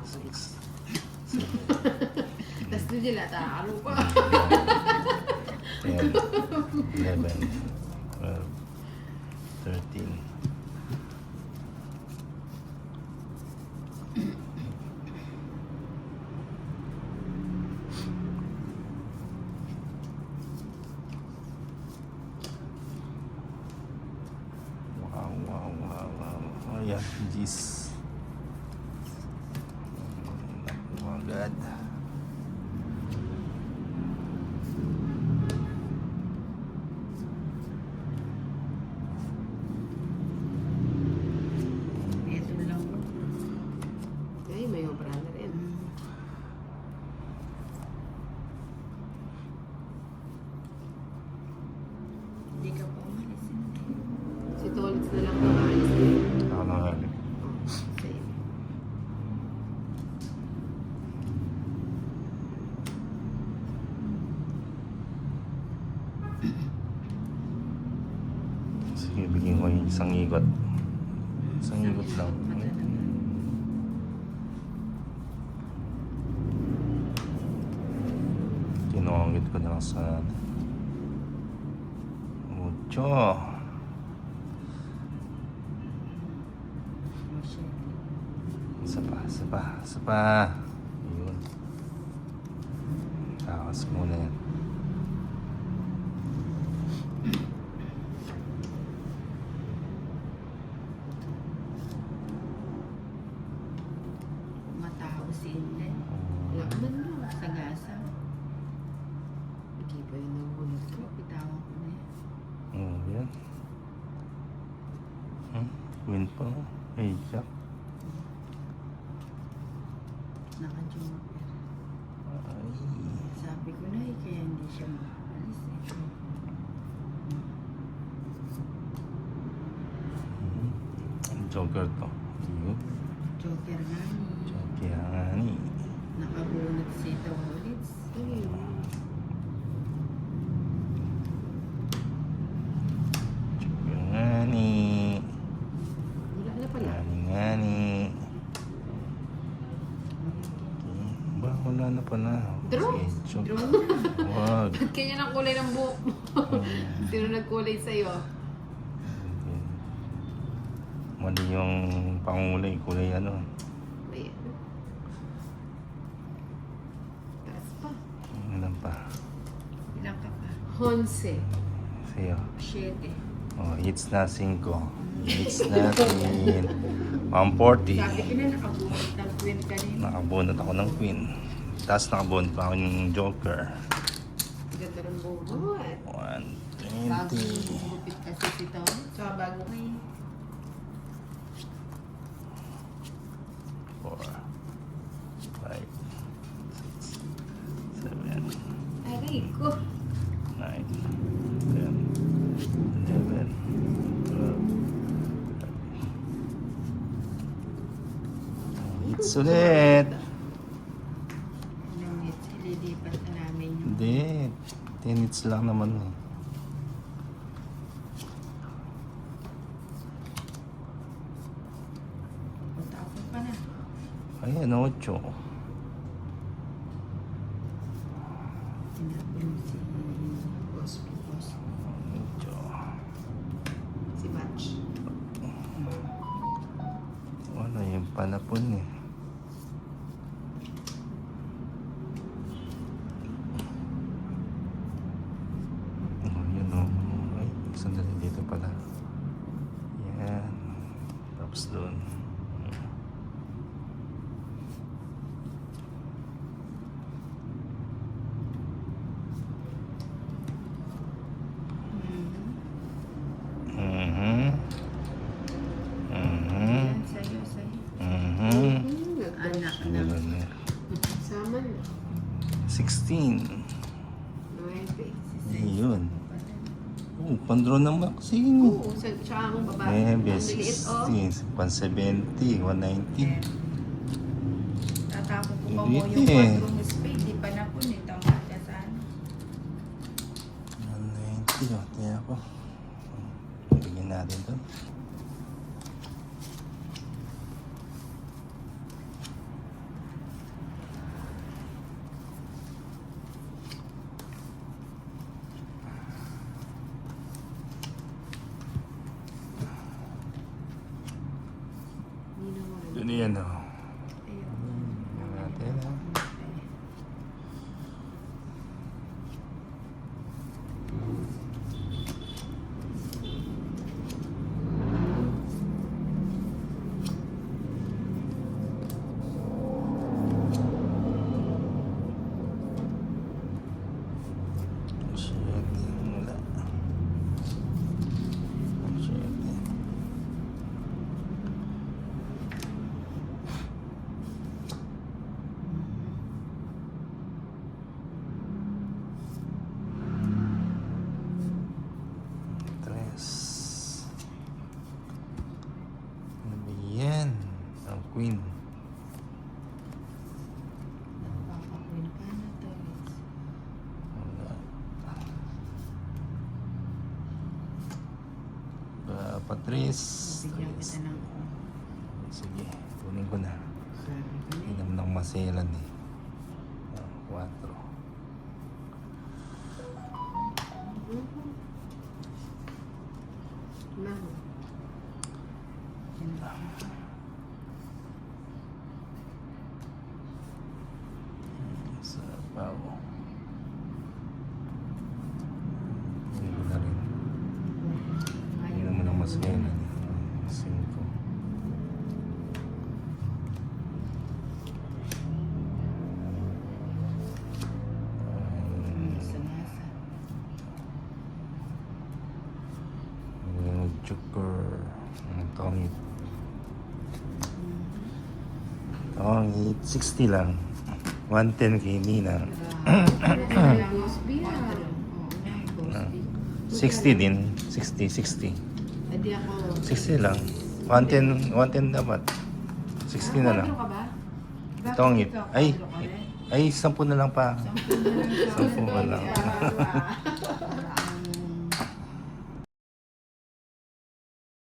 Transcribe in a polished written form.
6, 7, Tapos doon nila, ano pa? 10, 11, 12, 13. Wow. Ayan, G's. Oh my God. Ito lang. Ay, may obra na rin. Hindi ka pa umalis. Si Tolitz na lang nakaalis na yun. Ako na nga. Same. Sige, bigyan ko yung isang ikot. Isang ikot lang. Kinongit ko na lang sa 8. Isa pa. Yun. Takas muna yan. Matao si Inlet. Lakman mo. Sa gasa. Hindi pa yun nahulog ko. Bitawan ko na yan. Yan. Win pa. Hey, Jack. Naka-joker. Ay. Sabi ko na kaya hindi siya makaalis Joker to. Yun. Joker nga ni. Joker nga ni. Nakabunot si Tolitz. Joker nga ni. Wala na pala. Nga ni. Ba, wala na pala. Draw? Sige, Draw Joker. na. Wag. Ba't ganyan ang kulay ng buhok mo? Sino nagkulay sa'yo? Mali yung pangulay. Kulay ano. Ayan. Taas pa. Ilan pa? Ilang ka pa? 11. Sa'yo. 7. Oh, it's na 5. It's na 10. 140. Sabi ko na nakabunot ng twin kanina. Nakabunot ako ng queen. Tapos nakabunot pa ako ng joker. Ganda ng buhok. What? Bago 120. gupit kasi si Tolitz. Tsaka bago kayo. 4, 5, 6, 7, Aray ko. 9, 10, 11, 12. It's ulit. Ilang minutes, ililipat na namin yung Hindi. 10 hits lang naman. tapon pa na. Ayan, 8. Tinapon si Boss. 8. Si Match. Wala yung panapon eh. Oh, yun o. Ay, sandali dito pala. Yan. Tapos doon. Ayan, sa'yo. Anak na. Sama na. 16. 9. Yun. Oh, pandro ng vaccine. Oo, tsaka akong babae. Ang liit, oh. 16, 170, 190. Tatapon ko pa mo Liit yung eh. 4 spade. Di pa na po eh. Tama ka sana. 190, oh, tiyan ko. Bigyan natin to. Ayan o. Ayun. Natin ha. Wala. Tres. Ano ba yan? Ang queen. Nagpapakwin ka na to. Wala. Patris. Bigyan kita ng Sige, kunin ko na. sabi ko Hindi na. naman ang maselan eh. 4. Naho. Sa bago. Hindi ko na rin. Hindi naman ang maselan eh. 5. Sanasa. Joker. Tongit. Tongit. 60 lang. 110 kay Nina. Gosby ah. Oo na, Gosby. 60 din. 60. Adi ako. 60 lang. 110 dapat. 60 na lang. Ka ba? Tongit. Ay, Kwadro ka rin? ay 10 na lang pa. 10 pa lang. Ah,